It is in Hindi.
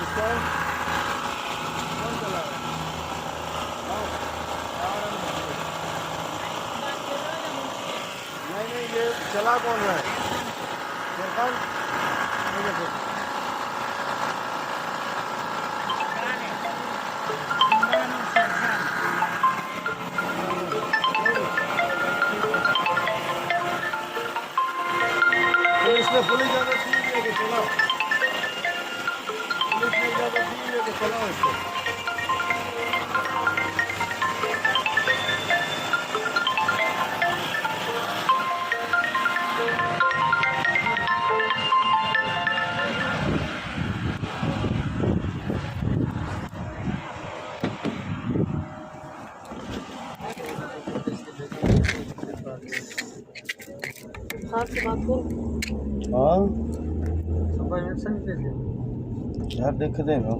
इसका कौन चला रहा है? नहीं नहीं, ये चला कौन रहा है? सरकार पुलिस ने ज़्यादा छीन लेके चला, पुलिस ने ज़्यादा छीन लेके चला उसको। साथ से बात करो। हाँ सब इंजेक्शन कैसे यार देख देगा।